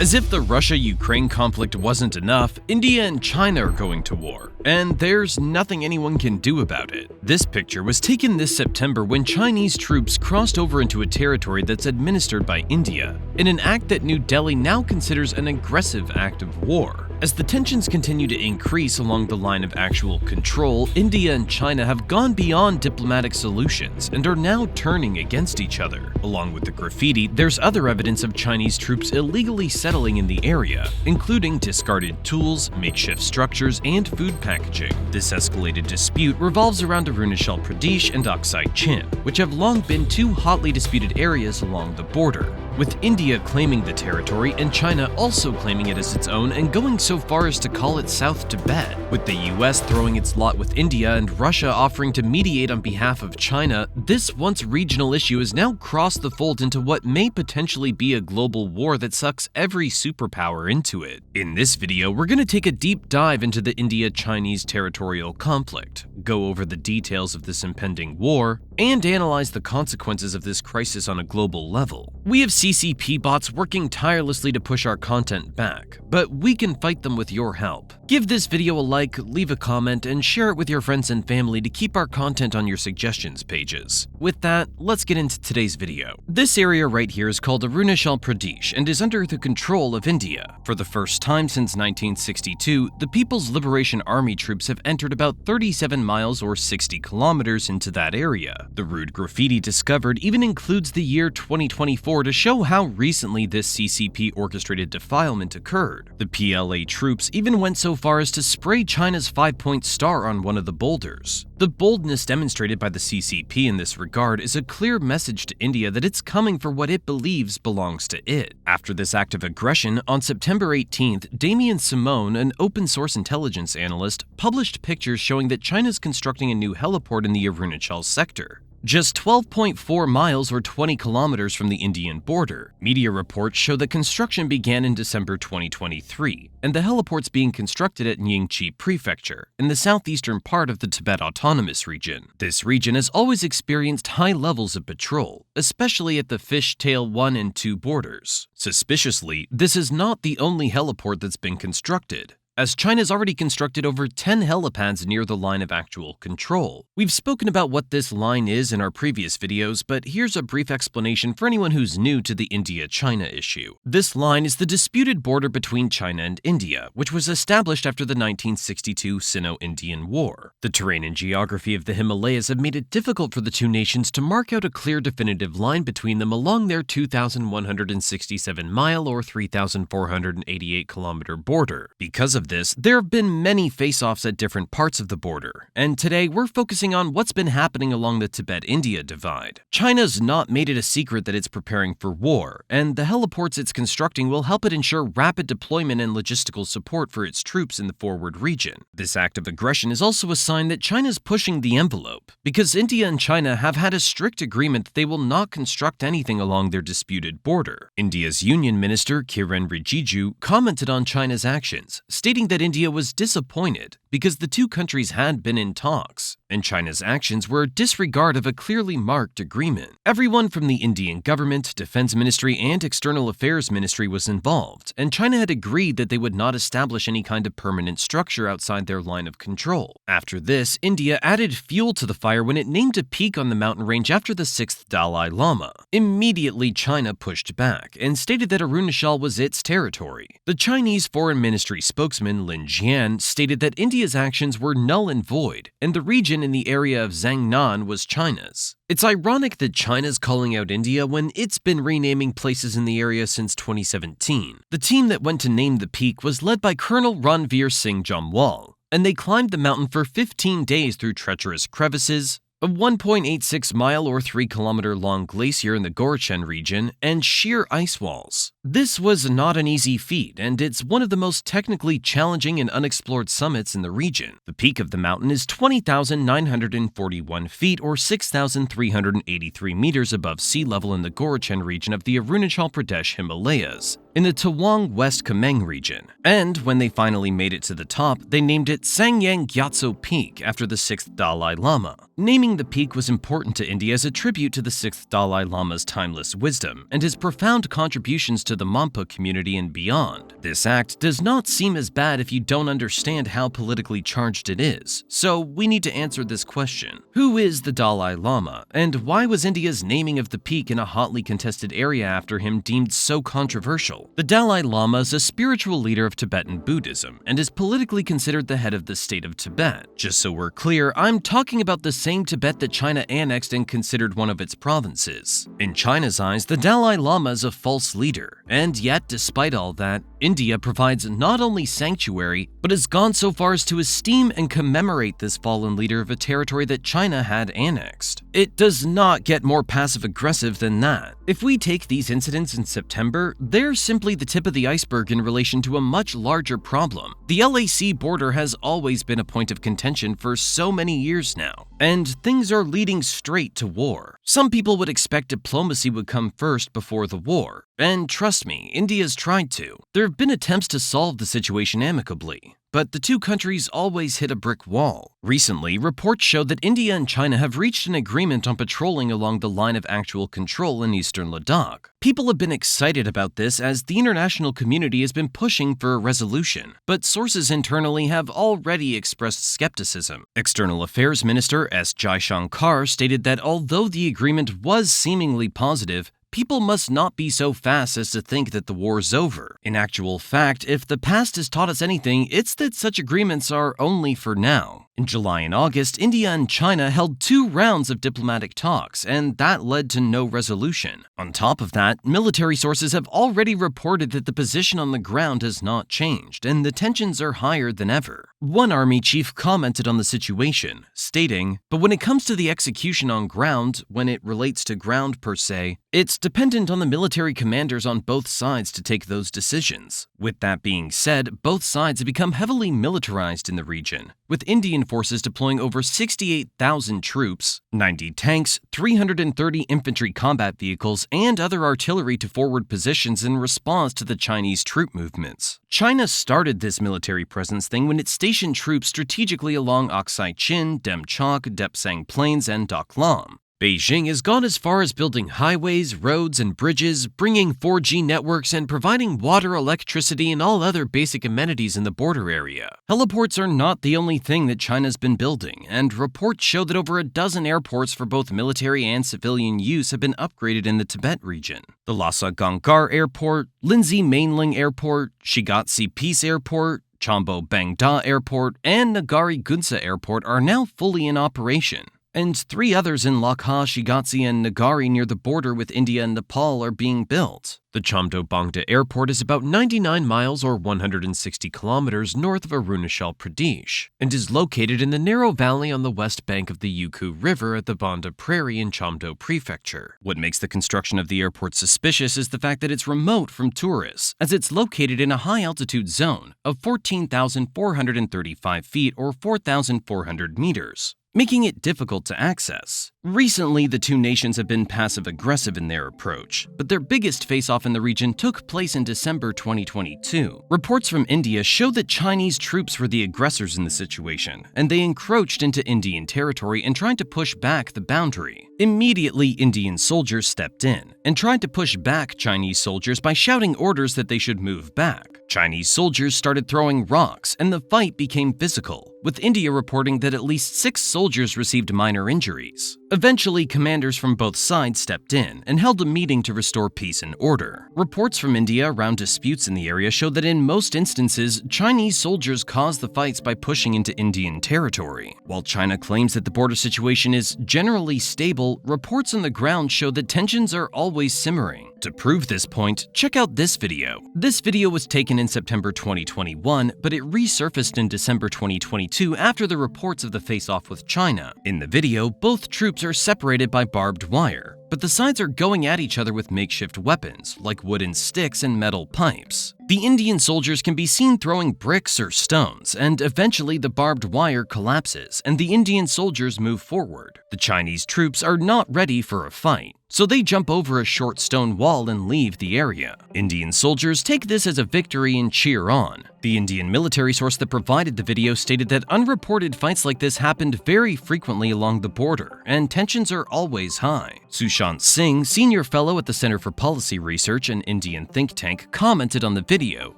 As if the Russia-Ukraine conflict wasn't enough, India and China are going to war, and there's nothing anyone can do about it. This picture was taken this September when Chinese troops crossed over into a territory that's administered by India, in an act that New Delhi now considers an aggressive act of war. As the tensions continue to increase along the line of actual control, India and China have gone beyond diplomatic solutions and are now turning against each other. Along with the graffiti, there's other evidence of Chinese troops illegally settling in the area, including discarded tools, makeshift structures, and food packaging. This escalated dispute revolves around Arunachal Pradesh and Aksai Chin, which have long been two hotly disputed areas along the border, with India claiming the territory and China also claiming it as its own and going so far as to call it South Tibet. With the US throwing its lot with India and Russia offering to mediate on behalf of China, this once regional issue has now crossed the fold into what may potentially be a global war that sucks every superpower into it. In this video, we're going to take a deep dive into the India-Chinese territorial conflict, go over the details of this impending war, and analyze the consequences of this crisis on a global level. We have CCP bots working tirelessly to push our content back, but we can fight them with your help. Give this video a like, leave a comment, and share it with your friends and family to keep our content on your suggestions pages. With that, let's get into today's video. This area right here is called Arunachal Pradesh and is under the control of India. For the first time since 1962, the People's Liberation Army troops have entered about 37 miles or 60 kilometers into that area. The rude graffiti discovered even includes the year 2024 to show how recently this CCP-orchestrated defilement occurred. The PLA troops even went so far as to spray China's 5-point star on one of the boulders. The boldness demonstrated by the CCP in this regard is a clear message to India that it's coming for what it believes belongs to it. After this act of aggression, on September 18th, Damien Simone, an open-source intelligence analyst, published pictures showing that China's constructing a new heliport in the Arunachal sector, just 12.4 miles or 20 kilometers from the Indian border. Media reports show that construction began in December 2023, and the heliport's being constructed at Nyingchi Prefecture, in the southeastern part of the Tibet Autonomous Region. This region has always experienced high levels of patrol, especially at the Fishtail 1 and 2 borders. Suspiciously, this is not the only heliport that's been constructed, as China's already constructed over 10 helipads near the line of actual control. We've spoken about what this line is in our previous videos, but here's a brief explanation for anyone who's new to the India-China issue. This line is the disputed border between China and India, which was established after the 1962 Sino-Indian War. The terrain and geography of the Himalayas have made it difficult for the two nations to mark out a clear definitive line between them along their 2,167-mile or 3,488-kilometer border. Because of this, there have been many face-offs at different parts of the border, and today we're focusing on what's been happening along the Tibet-India divide. China's not made it a secret that it's preparing for war, and the heliports it's constructing will help it ensure rapid deployment and logistical support for its troops in the forward region. This act of aggression is also a sign that China's pushing the envelope, because India and China have had a strict agreement that they will not construct anything along their disputed border. India's Union Minister Kiren Rijiju commented on China's actions, stating that India was disappointed because the two countries had been in talks, and China's actions were a disregard of a clearly marked agreement. Everyone from the Indian government, Defense Ministry, and External Affairs Ministry was involved, and China had agreed that they would not establish any kind of permanent structure outside their line of control. After this, India added fuel to the fire when it named a peak on the mountain range after the 6th Dalai Lama. Immediately, China pushed back and stated that Arunachal was its territory. The Chinese Foreign Ministry spokesman Lin Jian stated that India's actions were null and void, and the region in the area of Zhangnan was China's. It's ironic that China's calling out India when it's been renaming places in the area since 2017. The team that went to name the peak was led by Colonel Ranveer Singh Jamwal, and they climbed the mountain for 15 days through treacherous crevices, a 1.86-mile or 3-kilometer long glacier in the Gorachen region, and sheer ice walls. This was not an easy feat, and it's one of the most technically challenging and unexplored summits in the region. The peak of the mountain is 20,941 feet or 6,383 meters above sea level in the Gorachen region of the Arunachal Pradesh Himalayas, in the Tawang West Kameng region. And when they finally made it to the top, they named it Sangyang Gyatso Peak after the 6th Dalai Lama. Naming the peak was important to India as a tribute to the 6th Dalai Lama's timeless wisdom and his profound contributions to to the Mampa community and beyond. This act does not seem as bad if you don't understand how politically charged it is, so we need to answer this question. Who is the Dalai Lama, and why was India's naming of the peak in a hotly contested area after him deemed so controversial? The Dalai Lama is a spiritual leader of Tibetan Buddhism and is politically considered the head of the state of Tibet. Just so we're clear, I'm talking about the same Tibet that China annexed and considered one of its provinces. In China's eyes, the Dalai Lama is a false leader, and yet, despite all that, India provides not only sanctuary, but has gone so far as to esteem and commemorate this fallen leader of a territory that China had annexed. It does not get more passive-aggressive than that. If we take these incidents in September, they're simply the tip of the iceberg in relation to a much larger problem. The LAC border has always been a point of contention for so many years now, and things are leading straight to war. Some people would expect diplomacy would come first before the war, and trust me, India's tried to. There have been attempts to solve the situation amicably, but the two countries always hit a brick wall. Recently, reports showed that India and China have reached an agreement on patrolling along the line of actual control in eastern Ladakh. People have been excited about this as the international community has been pushing for a resolution, but sources internally have already expressed skepticism. External Affairs Minister S. Jaishankar stated that although the agreement was seemingly positive, people must not be so fast as to think that the war's over. In actual fact, if the past has taught us anything, it's that such agreements are only for now. In July and August, India and China held 2 rounds of diplomatic talks, and that led to no resolution. On top of that, military sources have already reported that the position on the ground has not changed, and the tensions are higher than ever. One army chief commented on the situation, stating, "But when it comes to the execution on ground, when it relates to ground per se, it's dependent on the military commanders on both sides to take those decisions." With that being said, both sides have become heavily militarized in the region, with Indian forces deploying over 68,000 troops, 90 tanks, 330 infantry combat vehicles, and other artillery to forward positions in response to the Chinese troop movements. China started this military presence thing when it stationed troops strategically along Aksai Chin, Demchok, Depsang Plains, and Doklam. Beijing has gone as far as building highways, roads, and bridges, bringing 4G networks, and providing water, electricity, and all other basic amenities in the border area. Heliports are not the only thing that China's been building, and reports show that over a dozen airports for both military and civilian use have been upgraded in the Tibet region. The Lhasa Gangar Airport, Lindsey Mainling Airport, Shigatse Peace Airport, Chambo Bangda Airport, and Nagari Gunsa Airport are now fully in operation. And 3 others in Lakha, Shigatse, and Nagari near the border with India and Nepal are being built. The Chamdo Bangda Airport is about 99 miles or 160 kilometers north of Arunachal Pradesh, and is located in the narrow valley on the west bank of the Yuku River at the Banda Prairie in Chamdo Prefecture. What makes the construction of the airport suspicious is the fact that it's remote from tourists, as it's located in a high-altitude zone of 14,435 feet or 4,400 meters, making it difficult to access. Recently, the two nations have been passive-aggressive in their approach, but their biggest face-off in the region took place in December 2022. Reports from India show that Chinese troops were the aggressors in the situation, and they encroached into Indian territory and tried to push back the boundary. Immediately, Indian soldiers stepped in and tried to push back Chinese soldiers by shouting orders that they should move back. Chinese soldiers started throwing rocks, and the fight became physical, with India reporting that at least 6 soldiers received minor injuries. Eventually, commanders from both sides stepped in and held a meeting to restore peace and order. Reports from India around disputes in the area show that in most instances, Chinese soldiers caused the fights by pushing into Indian territory. While China claims that the border situation is generally stable, reports on the ground show that tensions are always simmering. To prove this point, check out this video. This video was taken in September 2021, but it resurfaced in December 2022 after the reports of the face-off with China. In the video, both troops are separated by barbed wire, but the sides are going at each other with makeshift weapons, like wooden sticks and metal pipes. The Indian soldiers can be seen throwing bricks or stones, and eventually the barbed wire collapses, and the Indian soldiers move forward. The Chinese troops are not ready for a fight. so they jump over a short stone wall and leave the area. Indian soldiers take this as a victory and cheer on. The Indian military source that provided the video stated that unreported fights like this happened very frequently along the border, and tensions are always high. Sushant Singh, senior fellow at the Center for Policy Research, an Indian think tank, commented on the video,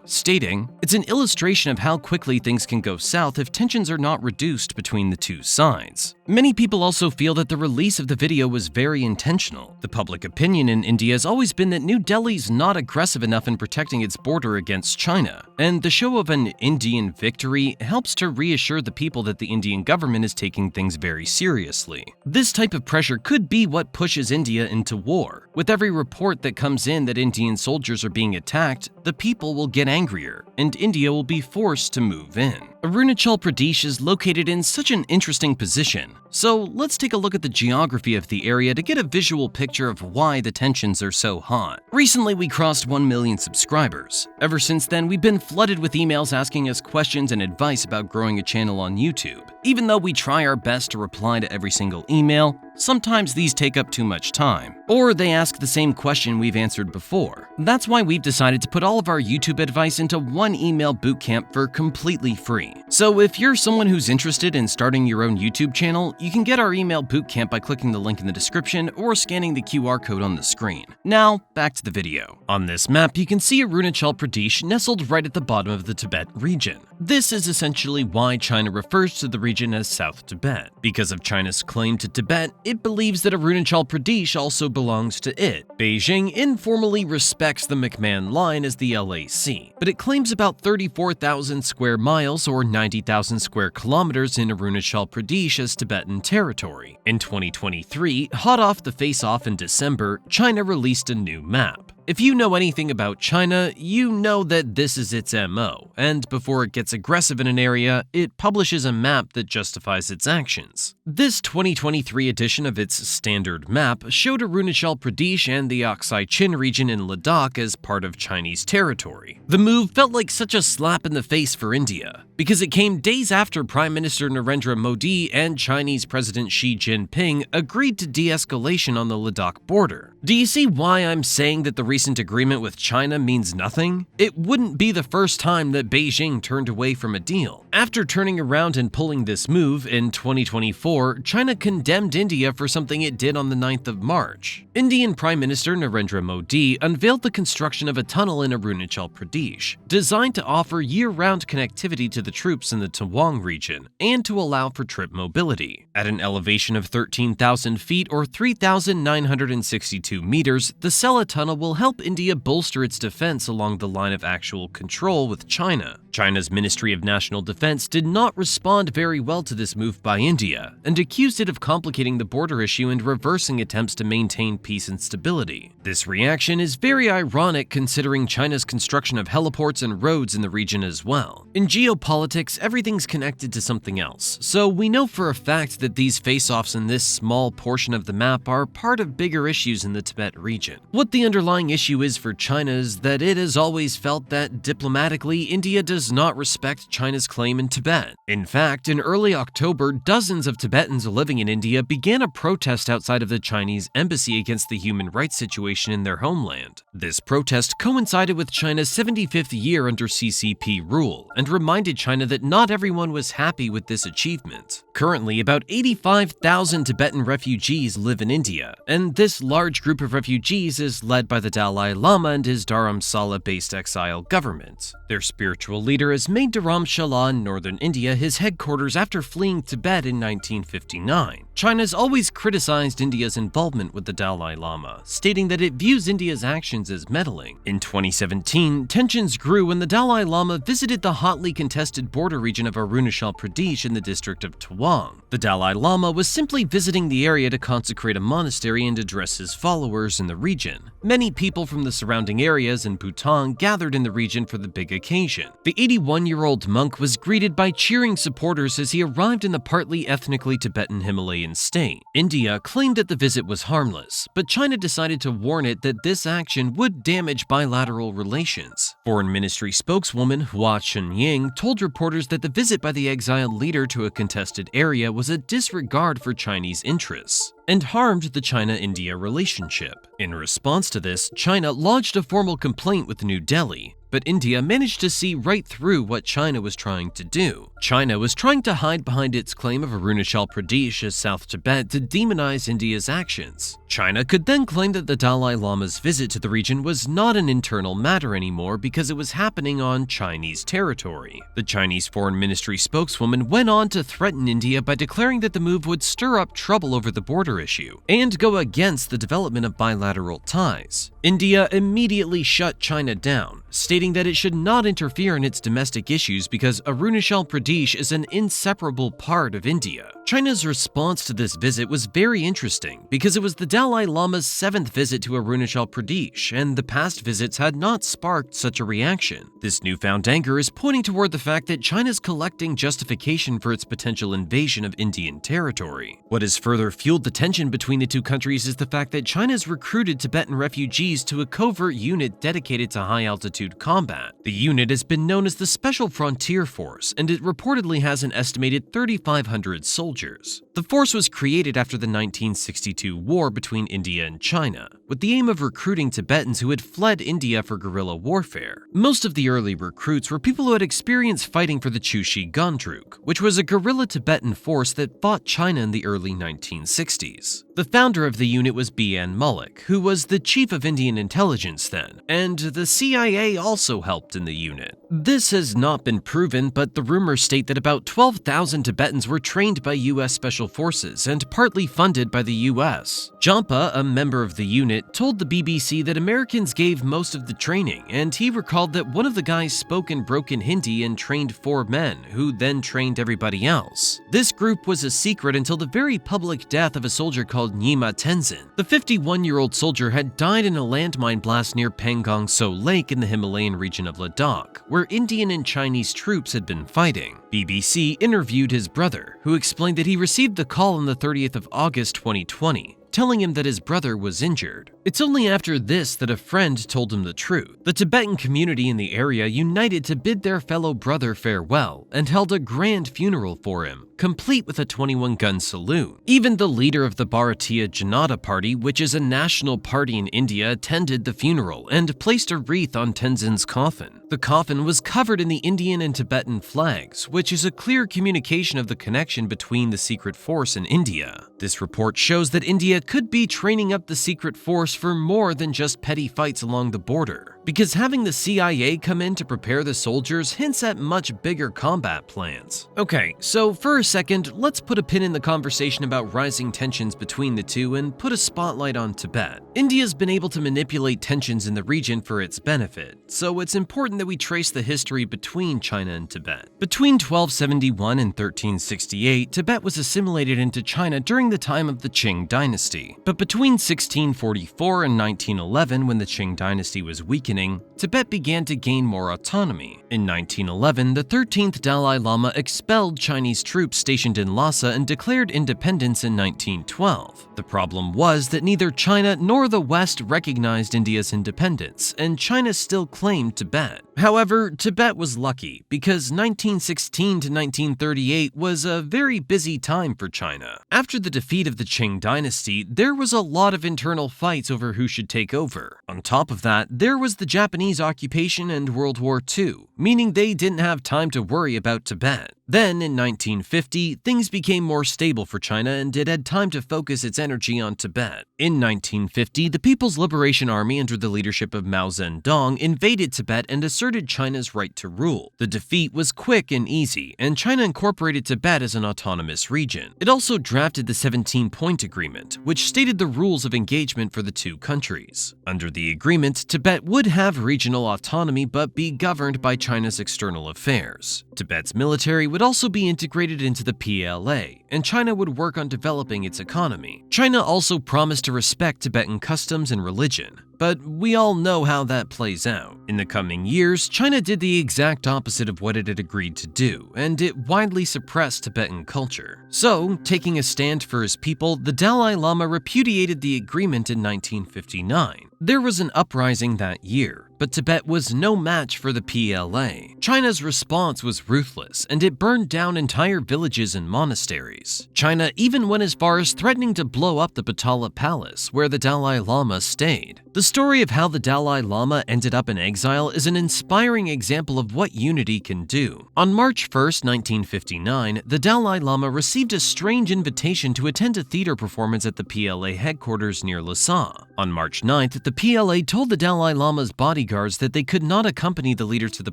stating, "It's an illustration of how quickly things can go south if tensions are not reduced between the two sides." Many people also feel that the release of the video was very intentional. The public opinion in India has always been that New Delhi's not aggressive enough in protecting its border against China, and the show of an Indian victory helps to reassure the people that the Indian government is taking things very seriously. This type of pressure could be what pushes India into war. With every report that comes in that Indian soldiers are being attacked, the people will get angrier, and India will be forced to move in. Arunachal Pradesh is located in such an interesting position, so let's take a look at the geography of the area to get a visual picture of why the tensions are so hot. Recently, we crossed 1 million subscribers. Ever since then, we've been flooded with emails asking us questions and advice about growing a channel on YouTube. Even though we try our best to reply to every single email, sometimes these take up too much time, or they ask the same question we've answered before. That's why we've decided to put all of our YouTube advice into one email bootcamp for completely free. So if you're someone who's interested in starting your own YouTube channel, you can get our email bootcamp by clicking the link in the description or scanning the QR code on the screen. Now, back to the video. On this map, you can see Arunachal Pradesh nestled right at the bottom of the Tibet region. This is essentially why China refers to the region as South Tibet. Because of China's claim to Tibet, it believes that Arunachal Pradesh also belongs to it. Beijing informally respects the McMahon Line as the LAC, but it claims about 34,000 square miles or 90,000 square kilometers in Arunachal Pradesh as Tibetan territory. In 2023, hot off the face-off in December, China released a new map. If you know anything about China, you know that this is its MO, and before it gets aggressive in an area, it publishes a map that justifies its actions. This 2023 edition of its standard map showed Arunachal Pradesh and the Aksai Chin region in Ladakh as part of Chinese territory. The move felt like such a slap in the face for India, because it came days after Prime Minister Narendra Modi and Chinese President Xi Jinping agreed to de-escalation on the Ladakh border. Do you see why I'm saying that the recent agreement with China means nothing? It wouldn't be the first time that Beijing turned away from a deal. After turning around and pulling this move in 2024, China condemned India for something it did on the 9th of March. Indian Prime Minister Narendra Modi unveiled the construction of a tunnel in Arunachal Pradesh, designed to offer year-round connectivity to the troops in the Tawang region and to allow for trip mobility. At an elevation of 13,000 feet or 3,962 meters, the Sela tunnel will help India bolster its defense along the line of actual control with China. China's Ministry of National Defense did not respond very well to this move by India and accused it of complicating the border issue and reversing attempts to maintain peace and stability. This reaction is very ironic considering China's construction of heliports and roads in the region as well. In geopolitics, everything's connected to something else, so we know for a fact that these face-offs in this small portion of the map are part of bigger issues in the Tibet region. What the underlying issue is for China is that it has always felt that diplomatically, India does not respect China's claim in Tibet. In fact, in early October, dozens of Tibetans living in India began a protest outside of the Chinese embassy against the human rights situation in their homeland. This protest coincided with China's 75th year under CCP rule and reminded China that not everyone was happy with this achievement. Currently, about 85,000 Tibetan refugees live in India, and this large group of refugees is led by the Dalai Lama and his Dharamsala-based exile government. Their spiritual leader has made Dharamshala in northern India his headquarters after fleeing Tibet in 1959. China's always criticized India's involvement with the Dalai Lama, stating that it views India's actions as meddling. In 2017, tensions grew when the Dalai Lama visited the hotly contested border region of Arunachal Pradesh in the district of Tawang. The Dalai Lama was simply visiting the area to consecrate a monastery and address his followers in the region. Many people from the surrounding areas in Bhutan gathered in the region for the big occasion. The 81-year-old monk was greeted by cheering supporters as he arrived in the partly ethnically Tibetan Himalayan state. India claimed that the visit was harmless, but China decided to warn it that this action would damage bilateral relations. Foreign Ministry spokeswoman Hua Chunying told reporters that the visit by the exiled leader to a contested area was a disregard for Chinese interests. and harmed the China-India relationship. In response to this, China lodged a formal complaint with New Delhi, but India managed to see right through what China was trying to do. China was trying to hide behind its claim of Arunachal Pradesh as South Tibet to demonize India's actions. China could then claim that the Dalai Lama's visit to the region was not an internal matter anymore because it was happening on Chinese territory. The Chinese Foreign Ministry spokeswoman went on to threaten India by declaring that the move would stir up trouble over the border issue and go against the development of bilateral ties. India immediately shut China down, stating that it should not interfere in its domestic issues because Arunachal Pradesh is an inseparable part of India. China's response to this visit was very interesting because it was the Dalai Lama's 7th visit to Arunachal Pradesh, and the past visits had not sparked such a reaction. This newfound anger is pointing toward the fact that China's collecting justification for its potential invasion of Indian territory. What has further fueled the tension between the two countries is the fact that China has recruited Tibetan refugees to a covert unit dedicated to high-altitude combat. The unit has been known as the Special Frontier Force, and it reportedly has an estimated 3,500 soldiers. The force was created after the 1962 war between India and China, with the aim of recruiting Tibetans who had fled India for guerrilla warfare. Most of the early recruits were people who had experience fighting for the Chushi Gondruk, which was a guerrilla Tibetan force that fought China in the early 1960s. The founder of the unit was B.N. Mullick, who was the chief of Indian intelligence then, and the CIA also helped in the unit. This has not been proven, but the rumors state that about 12,000 Tibetans were trained by U.S. Special Forces and partly funded by the U.S. Jampa, a member of the unit, told the BBC that Americans gave most of the training, and he recalled that one of the guys spoke in broken Hindi and trained 4 men, who then trained everybody else. This group was a secret until the very public death of a soldier called Nyima Tenzin. The 51-year-old soldier had died in a landmine blast near Pangong So Lake in the Himalayan region of Ladakh, where Indian and Chinese troops had been fighting. BBC interviewed his brother, who explained that he received the call on the 30th of August 2020, telling him that his brother was injured. It's only after this that a friend told him the truth. The Tibetan community in the area united to bid their fellow brother farewell and held a grand funeral for him, complete with a 21-gun saloon. Even the leader of the Bharatiya Janata Party, which is a national party in India, attended the funeral and placed a wreath on Tenzin's coffin. The coffin was covered in the Indian and Tibetan flags, which is a clear communication of the connection between the secret force and India. This report shows that India could be training up the secret force for more than just petty fights along the border, because having the CIA come in to prepare the soldiers hints at much bigger combat plans. Okay, so for a second, let's put a pin in the conversation about rising tensions between the two and put a spotlight on Tibet. India's been able to manipulate tensions in the region for its benefit, so it's important that we trace the history between China and Tibet. Between 1271 and 1368, Tibet was assimilated into China during the time of the Qing dynasty. But between 1644 and 1911, when the Qing dynasty was weakening, Tibet began to gain more autonomy. In 1911, the 13th Dalai Lama expelled Chinese troops stationed in Lhasa and declared independence in 1912. The problem was that neither China nor the West recognized India's independence, and China still claimed Tibet. However, Tibet was lucky because 1916 to 1938 was a very busy time for China. After the defeat of the Qing dynasty, there was a lot of internal fights over who should take over. On top of that, there was the Japanese occupation and World War II, meaning they didn't have time to worry about Tibet. Then, in 1950, things became more stable for China and it had time to focus its energy on Tibet. In 1950, the People's Liberation Army under the leadership of Mao Zedong invaded Tibet and asserted China's right to rule. The defeat was quick and easy, and China incorporated Tibet as an autonomous region. It also drafted the 17-Point Agreement, which stated the rules of engagement for the two countries. Under the agreement, Tibet would have regional autonomy but be governed by China's external affairs. Tibet's military would also be integrated into the PLA, and China would work on developing its economy. China also promised to respect Tibetan customs and religion, but we all know how that plays out. In the coming years, China did the exact opposite of what it had agreed to do, and it widely suppressed Tibetan culture. So, taking a stand for his people, the Dalai Lama repudiated the agreement in 1959. There was an uprising that year, but Tibet was no match for the PLA. China's response was ruthless, and it burned down entire villages and monasteries. China even went as far as threatening to blow up the Potala Palace, where the Dalai Lama stayed. The story of how the Dalai Lama ended up in exile is an inspiring example of what unity can do. On March 1, 1959, the Dalai Lama received a strange invitation to attend a theater performance at the PLA headquarters near Lhasa. On March 9th, the PLA told the Dalai Lama's bodyguards that they could not accompany the leader to the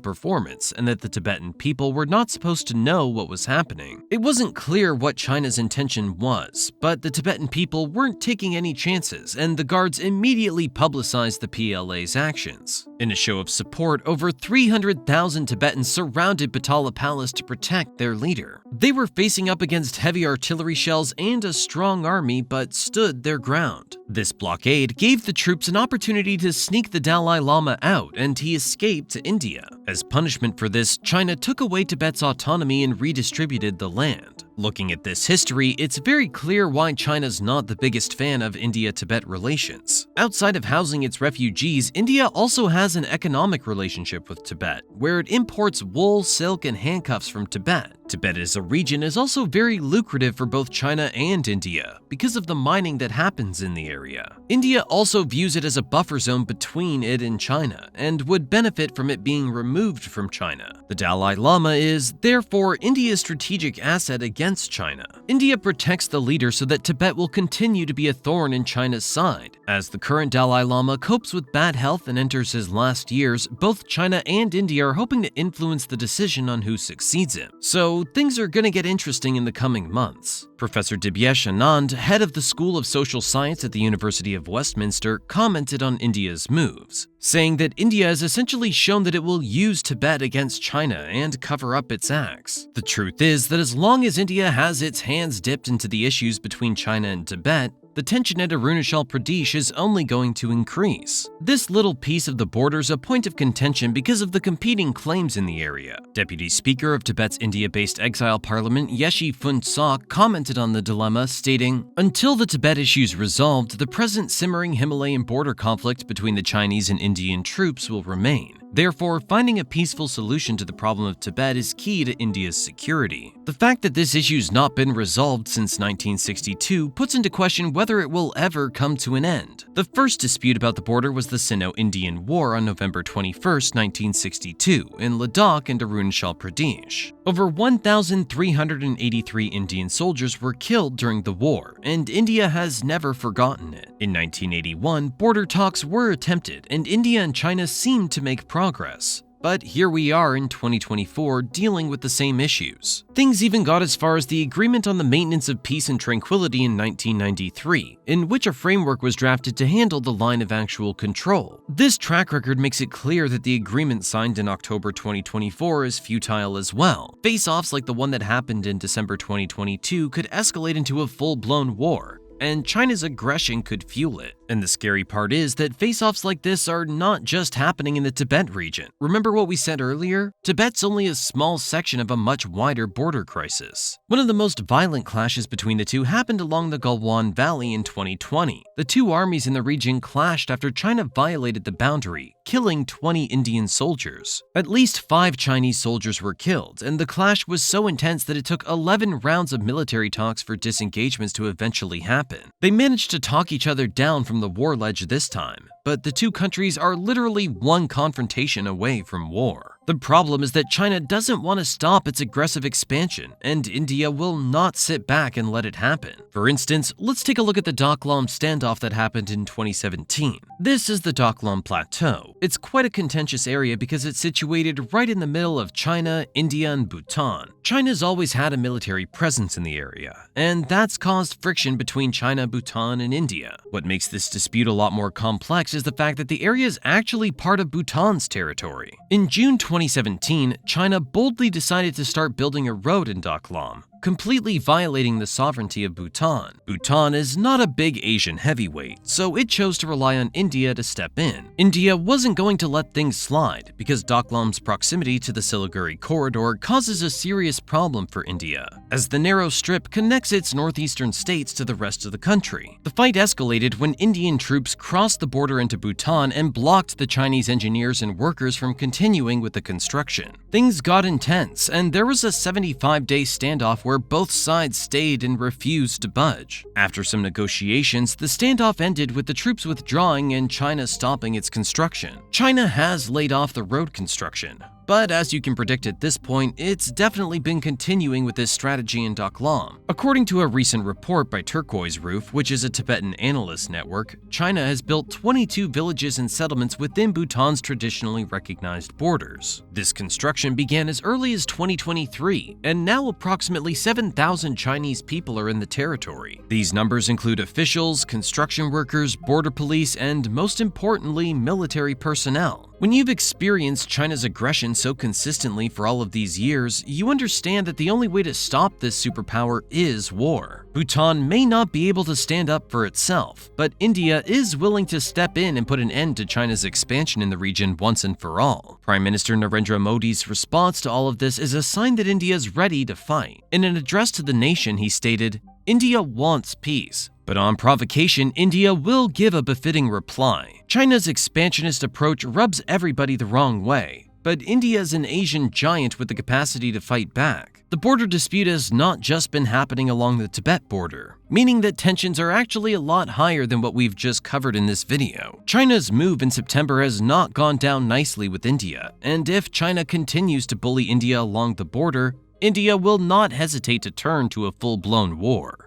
performance and that the Tibetan people were not supposed to know what was happening. It wasn't clear what China's intention was, but the Tibetan people weren't taking any chances, and the guards immediately publicized the PLA's actions. In a show of support, over 300,000 Tibetans surrounded Potala Palace to protect their leader. They were facing up against heavy artillery shells and a strong army, but stood their ground. This blockade gave the troops an opportunity to sneak the Dalai Lama out, and he escaped to India. As punishment for this, China took away Tibet's autonomy and redistributed the land. Looking at this history, it's very clear why China's not the biggest fan of India-Tibet relations. Outside of housing its refugees, India also has an economic relationship with Tibet, where it imports wool, silk, and handcuffs from Tibet. Tibet as a region is also very lucrative for both China and India because of the mining that happens in the area. India also views it as a buffer zone between it and China and would benefit from it being removed from China. The Dalai Lama is, therefore, India's strategic asset against China. India protects the leader so that Tibet will continue to be a thorn in China's side. As the current Dalai Lama copes with bad health and enters his last years, both China and India are hoping to influence the decision on who succeeds him. So things are going to get interesting in the coming months. Professor Dibyesh Anand, head of the School of Social Science at the University of Westminster, commented on India's moves, saying that India has essentially shown that it will use Tibet against China and cover up its acts. The truth is that as long as India has its hands dipped into the issues between China and Tibet, the tension at Arunachal Pradesh is only going to increase. This little piece of the border is a point of contention because of the competing claims in the area. Deputy Speaker of Tibet's India-based exile parliament, Yeshi Phuntsok, commented on the dilemma, stating, "Until the Tibet issue is resolved, the present simmering Himalayan border conflict between the Chinese and Indian troops will remain. Therefore, finding a peaceful solution to the problem of Tibet is key to India's security. The fact that this issue's not been resolved since 1962 puts into question whether it will ever come to an end. The first dispute about the border was the Sino-Indian War on November 21, 1962, in Ladakh and Arunachal Pradesh. Over 1,383 Indian soldiers were killed during the war, and India has never forgotten it. In 1981, border talks were attempted, and India and China seemed to make progress. But here we are in 2024 dealing with the same issues. Things even got as far as the Agreement on the Maintenance of Peace and Tranquility in 1993, in which a framework was drafted to handle the line of actual control. This track record makes it clear that the agreement signed in October 2024 is futile as well. Face-offs like the one that happened in December 2022 could escalate into a full-blown war, and China's aggression could fuel it. And the scary part is that face-offs like this are not just happening in the Tibet region. Remember what we said earlier? Tibet's only a small section of a much wider border crisis. One of the most violent clashes between the two happened along the Galwan Valley in 2020. The two armies in the region clashed after China violated the boundary, killing 20 Indian soldiers. At least 5 Chinese soldiers were killed, and the clash was so intense that it took 11 rounds of military talks for disengagements to eventually happen. They managed to talk each other down from the war ledge this time, but the two countries are literally one confrontation away from war. The problem is that China doesn't want to stop its aggressive expansion, and India will not sit back and let it happen. For instance, let's take a look at the Doklam standoff that happened in 2017. This is the Doklam Plateau. It's quite a contentious area because it's situated right in the middle of China, India, and Bhutan. China's always had a military presence in the area, and that's caused friction between China, Bhutan, and India. What makes this dispute a lot more complex is the fact that the area is actually part of Bhutan's territory. In June 2017, China boldly decided to start building a road in Doklam. completely violating the sovereignty of Bhutan. Bhutan is not a big Asian heavyweight, so it chose to rely on India to step in. India wasn't going to let things slide because Doklam's proximity to the Siliguri corridor causes a serious problem for India, as the narrow strip connects its northeastern states to the rest of the country. The fight escalated when Indian troops crossed the border into Bhutan and blocked the Chinese engineers and workers from continuing with the construction. Things got intense, and there was a 75-day standoff where both sides stayed and refused to budge. After some negotiations, the standoff ended with the troops withdrawing and China stopping its construction. China has laid off the road construction, but as you can predict at this point, it's definitely been continuing with this strategy in Doklam. According to a recent report by Turquoise Roof, which is a Tibetan analyst network, China has built 22 villages and settlements within Bhutan's traditionally recognized borders. This construction began as early as 2023, and now approximately 7,000 Chinese people are in the territory. These numbers include officials, construction workers, border police, and most importantly, military personnel. When you've experienced China's aggression so consistently for all of these years, you understand that the only way to stop this superpower is war. Bhutan may not be able to stand up for itself, but India is willing to step in and put an end to China's expansion in the region once and for all. Prime Minister Narendra Modi's response to all of this is a sign that India is ready to fight. In an address to the nation, he stated, "India wants peace, but on provocation, India will give a befitting reply. China's expansionist approach rubs everybody the wrong way, but India is an Asian giant with the capacity to fight back. The border dispute has not just been happening along the Tibet border, meaning that tensions are actually a lot higher than what we've just covered in this video. China's move in September has not gone down nicely with India, and if China continues to bully India along the border, India will not hesitate to turn to a full-blown war."